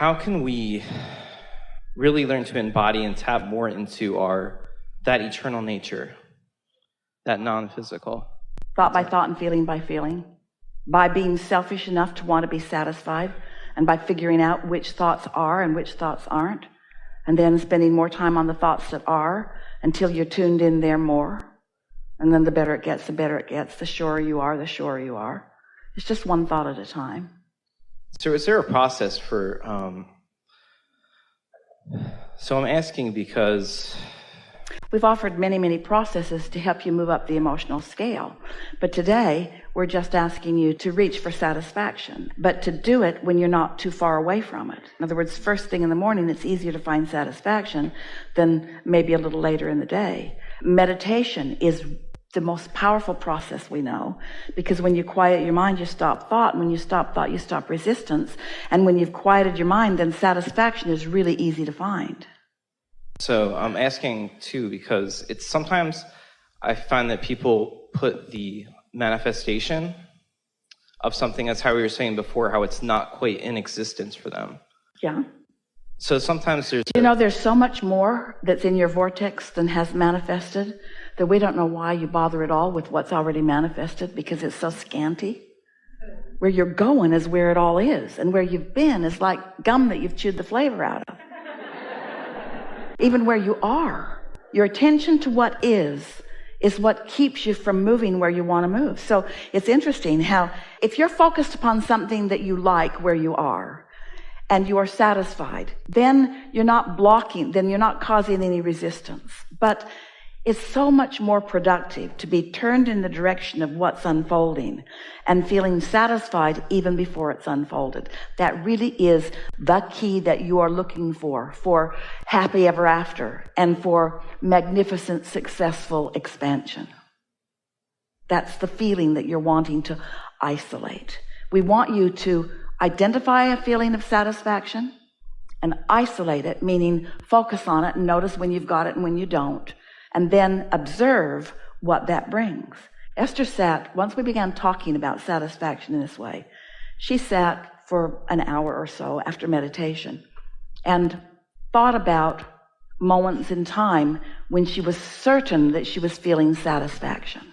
how can we really learn to embody and tap more into that eternal nature, that non-physical? Thought by thought and feeling by feeling. By being selfish enough to want to be satisfied, and by figuring out which thoughts are and which thoughts aren't, and then spending more time on the thoughts that are until you're tuned in there more. And then the better it gets, the better it gets. The surer you are, the surer you are. It's just one thought at a time. So is there a process for, so I'm asking because... We've offered many, many processes to help you move up the emotional scale. But today, we're just asking you to reach for satisfaction, but to do it when you're not too far away from it. In other words, first thing in the morning, it's easier to find satisfaction than maybe a little later in the day. Meditation is the most powerful process we know, because when you quiet your mind, you stop thought. And when you stop thought, you stop resistance. And when you've quieted your mind, then satisfaction is really easy to find. So I'm asking too, because it's sometimes I find that people put the manifestation of something, as how we were saying before, how it's not quite in existence for them. Yeah. So sometimes there's so much more that's in your vortex than has manifested that we don't know why you bother at all with what's already manifested, because it's so scanty. Where you're going is where it all is, and where you've been is like gum that you've chewed the flavor out of. Even where you are, your attention to what is what keeps you from moving where you want to move. So it's interesting how if you're focused upon something that you like where you are and you are satisfied, then you're not blocking, then you're not causing any resistance. But it's so much more productive to be turned in the direction of what's unfolding and feeling satisfied even before it's unfolded. That really is the key that you are looking for happy ever after and for magnificent, successful expansion. That's the feeling that you're wanting to isolate. We want you to identify a feeling of satisfaction and isolate it, meaning focus on it and notice when you've got it and when you don't. And then observe what that brings. Esther sat, once we began talking about satisfaction in this way, she sat for an hour or so after meditation and thought about moments in time when she was certain that she was feeling satisfaction.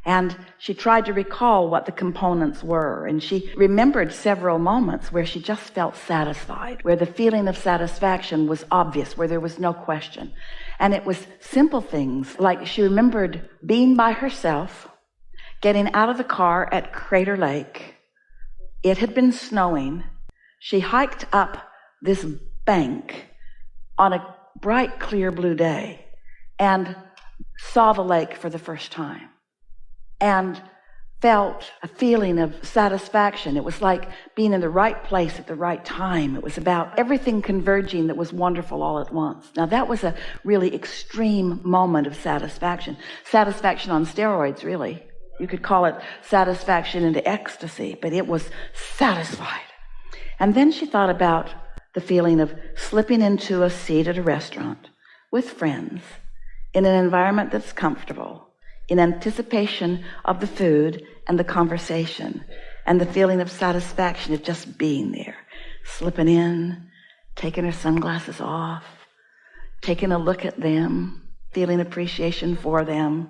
And she tried to recall what the components were, and she remembered several moments where she just felt satisfied, where the feeling of satisfaction was obvious, where there was no question. And it was simple things, like she remembered being by herself, getting out of the car at Crater Lake. It had been snowing. She hiked up this bank on a bright, clear blue day and saw the lake for the first time and felt a feeling of satisfaction. It was like being in the right place at the right time. It was about everything converging that was wonderful all at once. Now, that was a really extreme moment of satisfaction. Satisfaction on steroids, really. You could call it satisfaction into ecstasy, but it was satisfied. And then she thought about the feeling of slipping into a seat at a restaurant with friends in an environment that's comfortable, in anticipation of the food and the conversation, and the feeling of satisfaction of just being there, slipping in, taking her sunglasses off, taking a look at them, feeling appreciation for them,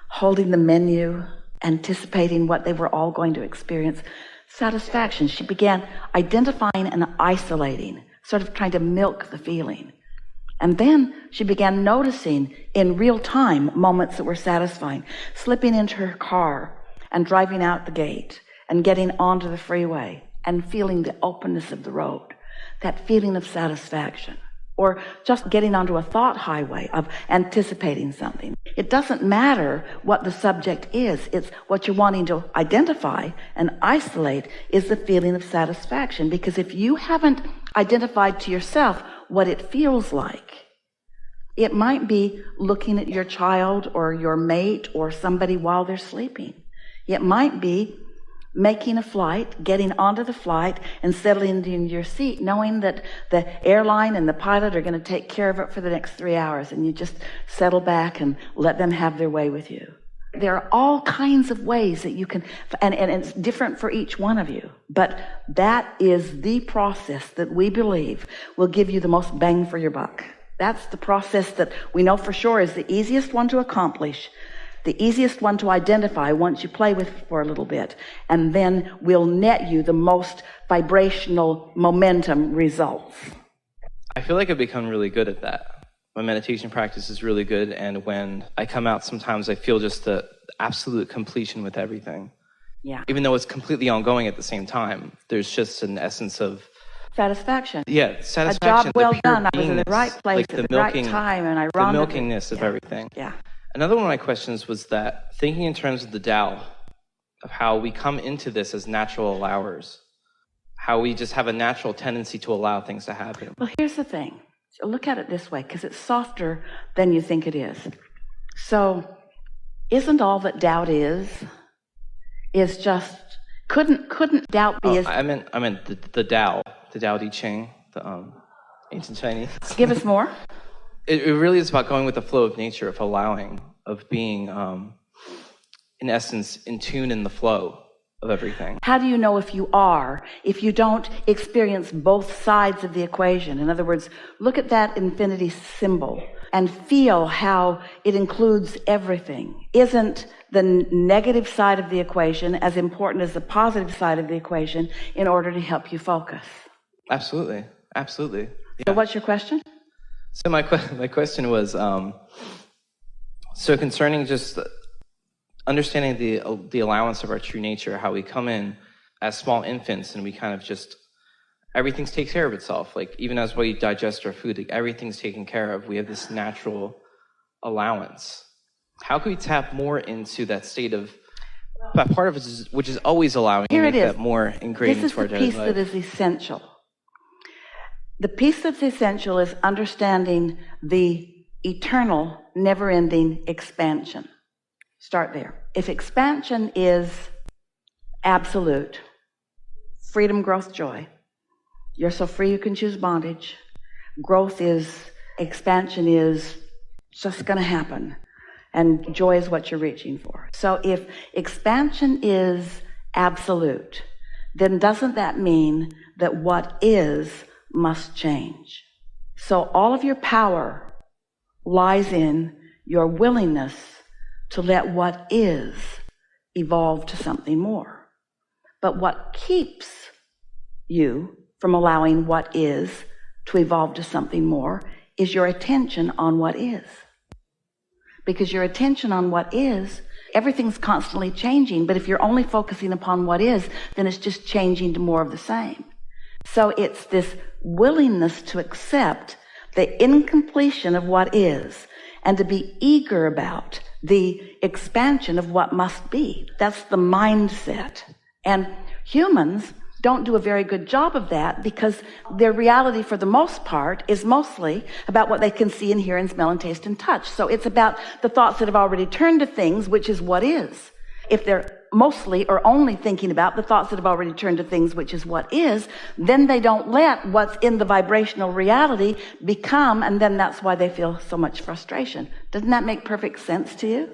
holding the menu, anticipating what they were all going to experience. Satisfaction. She began identifying and isolating, sort of trying to milk the feeling. And then she began noticing in real time moments that were satisfying, slipping into her car and driving out the gate and getting onto the freeway and feeling the openness of the road, that feeling of satisfaction. Or just getting onto a thought highway of anticipating something. It doesn't matter what the subject is. It's what you're wanting to identify and isolate is the feeling of satisfaction. Because if you haven't identified to yourself what it feels like, it might be looking at your child or your mate or somebody while they're sleeping. It might be making a flight, getting onto the flight and settling in your seat, knowing that the airline and the pilot are going to take care of it for the next 3 hours, and you just settle back and let them have their way with you. There are all kinds of ways that you can, and it's different for each one of you, but that is the process that we believe will give you the most bang for your buck. That's the process that we know for sure is the easiest one to accomplish, the easiest one to identify once you play with it for a little bit, and then will net you the most vibrational momentum results. I feel like I've become really good at that. My meditation practice is really good, and when I come out, sometimes I feel just the absolute completion with everything. Yeah. Even though it's completely ongoing at the same time, there's just an essence of satisfaction. Yeah, satisfaction. A job well the pure done. I was in the right place like at the right time, and I rendezvoused. The milkingness of everything. Yeah. Another one of my questions was that thinking in terms of the Tao, of how we come into this as natural allowers, how we just have a natural tendency to allow things to happen. Well, here's the thing. So look at it this way, because it's softer than you think it is. So, isn't all that doubt is just couldn't doubt be as? I meant the Tao, the Tao Te Ching, the ancient Chinese. Give us more. It really is about going with the flow of nature, of allowing, of being, in essence, in tune in the flow of everything. How do you know if you are, if you don't experience both sides of the equation? In other words, look at that infinity symbol and feel how it includes everything. Isn't the negative side of the equation as important as the positive side of the equation in order to help you focus? Absolutely. Absolutely. Yeah. So what's your question? So my question was, so concerning just understanding the allowance of our true nature, how we come in as small infants and we kind of just, everything takes care of itself. Like even as we digest our food, like, everything's taken care of. We have this natural allowance. How can we tap more into that state of, that part of it, which is always allowing, Here and it make is. that more ingrained into our daily life? This is the piece that is essential. The piece that's essential is understanding the eternal, never-ending expansion. Start there. If expansion is absolute, freedom, growth, joy, you're so free you can choose bondage. Growth is, expansion is just going to happen. And joy is what you're reaching for. So if expansion is absolute, then doesn't that mean that what is must change? So all of your power lies in your willingness to let what is evolve to something more. But what keeps you from allowing what is to evolve to something more is your attention on what is. Because your attention on what is, everything's constantly changing, but if you're only focusing upon what is, then it's just changing to more of the same. So it's this willingness to accept the incompletion of what is and to be eager about the expansion of what must be. That's the mindset. And humans don't do a very good job of that because their reality for the most part is mostly about what they can see and hear and smell and taste and touch. So it's about the thoughts that have already turned to things, which is what is. If they're mostly or only thinking about the thoughts that have already turned to things, which is what is, then they don't let what's in the vibrational reality become, and then that's why they feel so much frustration. Doesn't that make perfect sense to you?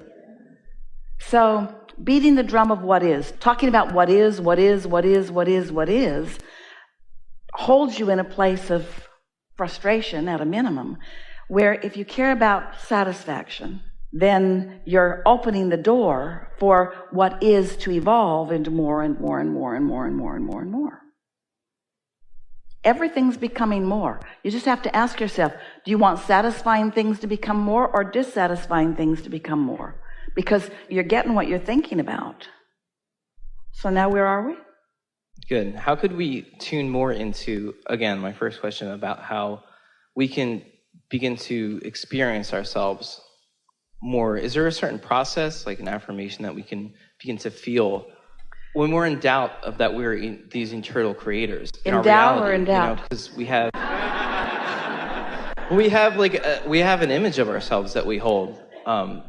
So beating the drum of what is, talking about what is, holds you in a place of frustration at a minimum, where if you care about satisfaction, then you're opening the door for what is to evolve into more and more and more and more and more and more and more. Everything's becoming more. You just have to ask yourself, do you want satisfying things to become more or dissatisfying things to become more? Because you're getting what you're thinking about. So now where are we? Good. How could we tune more into, again, my first question about how we can begin to experience ourselves more? Is there a certain process, like an affirmation, that we can begin to feel when we're in doubt of that we're these internal creators? In doubt or in doubt? Because we have an image of ourselves that we hold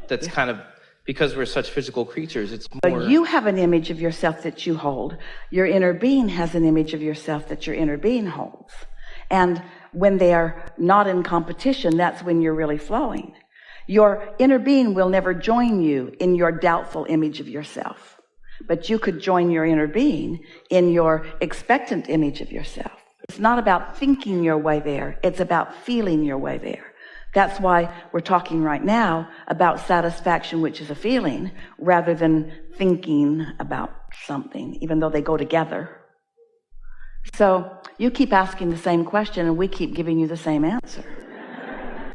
that's kind of, because we're such physical creatures, it's more... But you have an image of yourself that you hold. Your inner being has an image of yourself that your inner being holds. And when they are not in competition, that's when you're really flowing. Your inner being will never join you in your doubtful image of yourself, but you could join your inner being in your expectant image of yourself. It's not about thinking your way there. It's about feeling your way there. That's why we're talking right now about satisfaction, which is a feeling, rather than thinking about something, even though they go together. So you keep asking the same question and we keep giving you the same answer.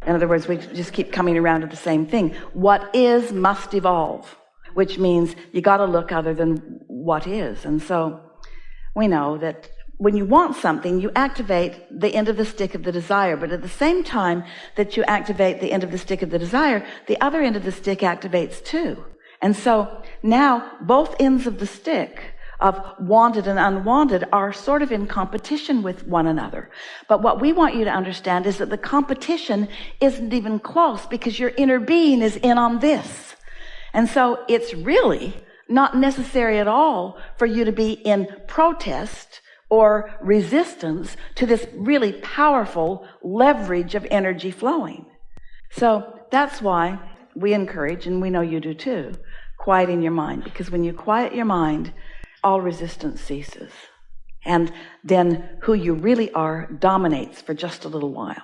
In other words, we just keep coming around to the same thing. What is must evolve, which means you got to look other than what is. And so we know that when you want something, you activate the end of the stick of the desire. But at the same time that you activate the end of the stick of the desire, the other end of the stick activates too. And so now both ends of the stick of wanted and unwanted are sort of in competition with one another. But what we want you to understand is that the competition isn't even close, because your inner being is in on this. And so it's really not necessary at all for you to be in protest or resistance to this really powerful leverage of energy flowing. So that's why we encourage, and we know you do too, quieting your mind. Because when you quiet your mind, all resistance ceases. And then who you really are dominates for just a little while.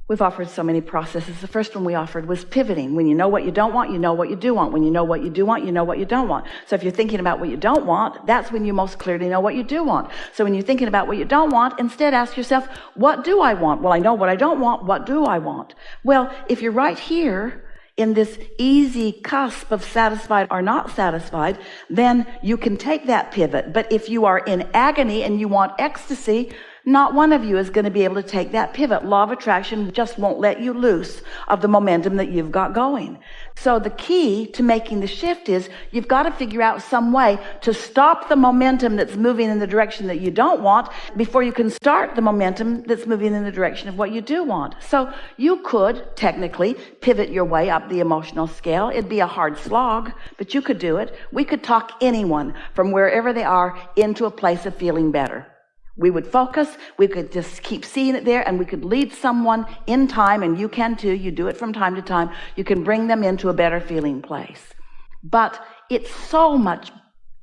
We've offered so many processes. The first one we offered was pivoting. When you know what you don't want, you know what you do want. When you know what you do want, you know what you don't want. So if you're thinking about what you don't want, that's when you most clearly know what you do want. So when you're thinking about what you don't want, instead ask yourself, what do I want? Well, I know what I don't want. What do I want? Well, if you're right here in this easy cusp of satisfied or not satisfied, then you can take that pivot. But if you are in agony and you want ecstasy, not one of you is going to be able to take that pivot. Law of attraction just won't let you loose of the momentum that you've got going. So the key to making the shift is you've got to figure out some way to stop the momentum that's moving in the direction that you don't want before you can start the momentum that's moving in the direction of what you do want. So you could technically pivot your way up the emotional scale. It'd be a hard slog, but you could do it. We could talk anyone from wherever they are into a place of feeling better. We would focus, we could just keep seeing it there, and we could lead someone in time, and you can too, you do it from time to time. You can bring them into a better feeling place. But it's so much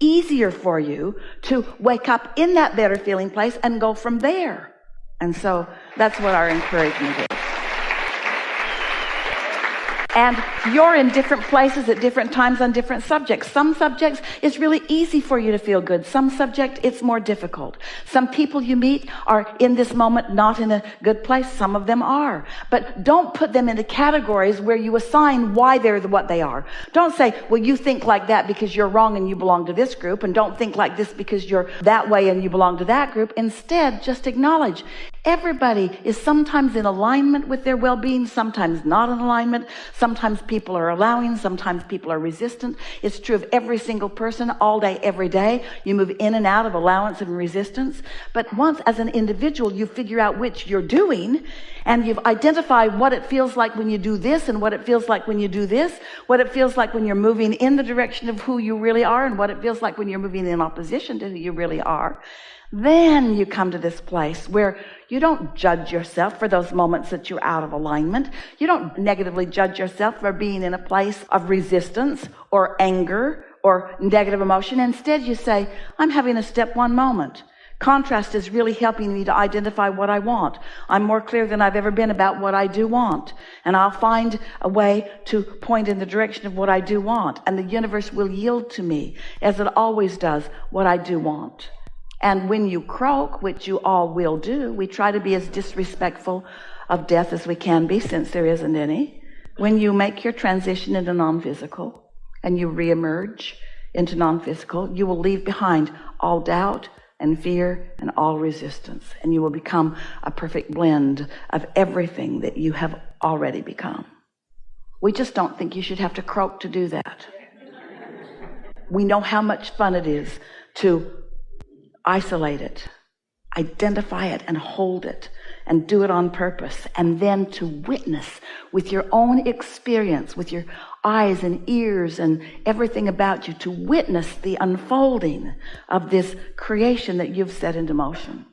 easier for you to wake up in that better feeling place and go from there. And so that's what our encouragement is. And you're in different places at different times on different subjects. Some subjects, it's really easy for you to feel good. Some subject, it's more difficult. Some people you meet are in this moment not in a good place. Some of them are. But don't put them into categories where you assign why they're what they are. Don't say, well, you think like that because you're wrong and you belong to this group, and don't think like this because you're that way and you belong to that group. Instead, just acknowledge everybody is sometimes in alignment with their well-being, sometimes not in alignment. Sometimes people are allowing, sometimes people are resistant. It's true of every single person, all day, every day. You move in and out of allowance and resistance. But once, as an individual, you figure out which you're doing, and you've identified what it feels like when you do this, and what it feels like when you do this, what it feels like when you're moving in the direction of who you really are, and what it feels like when you're moving in opposition to who you really are. Then you come to this place where you don't judge yourself for those moments that you're out of alignment. You don't negatively judge yourself for being in a place of resistance or anger or negative emotion. Instead, you say, I'm having a step one moment. Contrast is really helping me to identify what I want. I'm more clear than I've ever been about what I do want. And I'll find a way to point in the direction of what I do want. And the universe will yield to me, as it always does, what I do want. And when you croak, which you all will do, we try to be as disrespectful of death as we can be, since there isn't any. When you make your transition into non-physical and you reemerge into non-physical, you will leave behind all doubt and fear and all resistance. And you will become a perfect blend of everything that you have already become. We just don't think you should have to croak to do that. We know how much fun it is to isolate it, identify it, and hold it, and do it on purpose, and then to witness with your own experience, with your eyes and ears and everything about you, to witness the unfolding of this creation that you've set into motion.